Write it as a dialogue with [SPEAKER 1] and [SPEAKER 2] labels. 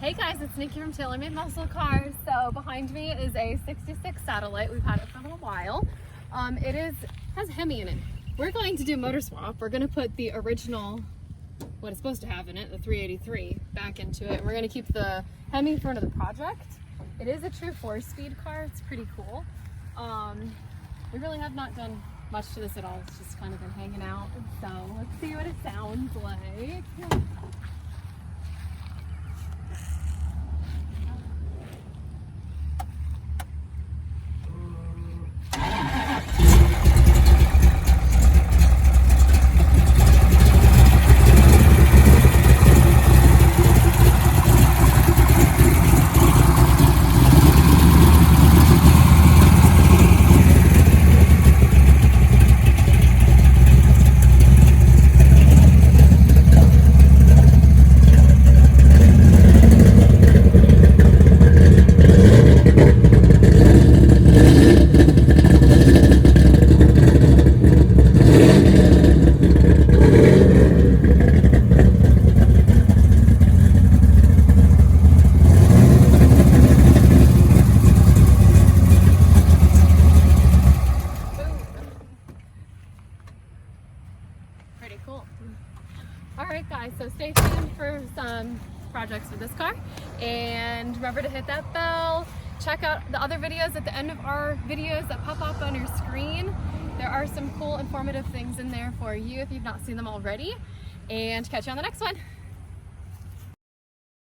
[SPEAKER 1] Hey guys, it's Nikki from TaylorMade Muscle Cars. So behind me is a 66 Satellite. We've had it for a little while. It has Hemi in it. We're going to do motor swap. We're going to put the original, what it's supposed to have in it, the 383, back into it. We're going to keep the Hemi for another project. It is a true 4-speed car. It's pretty cool. We really have not done much to this at all. It's just kind of been hanging out. So let's see what it sounds like. Pretty cool. Alright guys, so stay tuned for some projects with this car, and remember to hit that bell. Check out the other videos at the end of our videos that pop up on your screen. There are some cool informative things in there for you if you've not seen them already, and catch you on the next one.